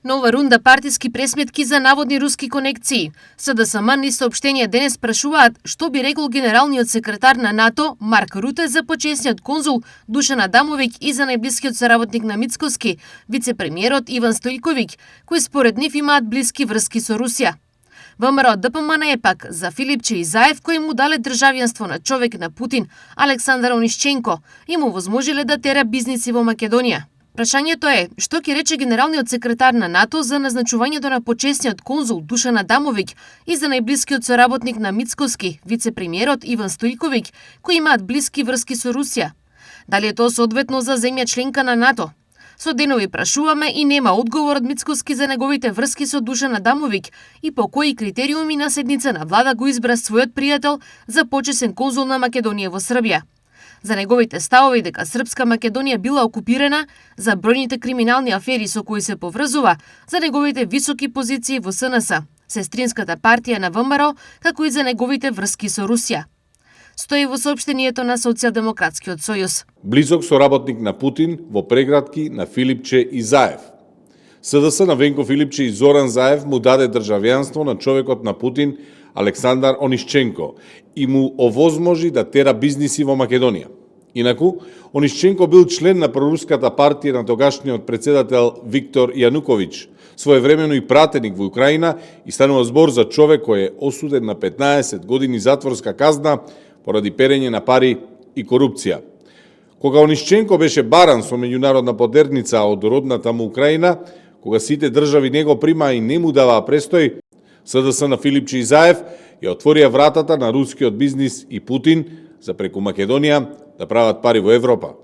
Нова рунда партиски пресметки за наводни руски конекции. СДСМ низ соопштение денес прашуваат што би рекол генералниот секретар на НАТО Марк Руте за почесниот конзул Душан Адамовиќ и за најблискиот соработник на Мицкоски, вице-премиерот Иван Стојковиќ, кои според нив имаат блиски врски со Русија. ВМРО ДПМН е пак за Филипче Изаев, кој му дале државјанство на човек на Путин, Александар Онишченко, и му возможиле да тера бизниси во Македонија. Прашањето е, што ќе рече генералниот секретар на НАТО за назначувањето на почесниот конзул Душан Адамовиќ и за најблискиот соработник на Мицкоски, вице-премиерот Иван Стојковиќ, кои имаат блиски врски со Русија? Дали е тоа соодветно за земја членка на НАТО? Со денови прашуваме и нема одговор од Мицкоски за неговите врски со Душан Адамовиќ и по кои критериуми на седница на влада го избра својот пријател за почесен конзул на Македонија во Србија. За неговите ставови дека Српска Македонија била окупирана, за бројните криминални афери со кои се поврзува, за неговите високи позиции во СНС, сестринската партија на ВМРО, како и за неговите врски со Русија. Стои во соопштението на Социјалдемократскиот сојуз. Близок соработник на Путин во прегратки на Филипче Изаев. СДС на Венко Филипче и Зоран Заев му даде државјанство на човекот на Путин Александар Онишченко и му овозможи да тера бизниси во Македонија. Инаку, Онишченко бил член на проруската партија на тогашниот председател Виктор Јануковиќ, своевремено и пратеник во Украина, и станува збор за човек кој е осуден на 15 години затворска казна поради перење на пари и корупција. Кога Онишченко беше баран со меѓународна подерница од родната му Украина, кога сите држави не го примаа и не му даваа престој, СДС на Филипче Изаев ја отворија вратата на рускиот бизнис и Путин за преку Македонија да прават пари во Европа.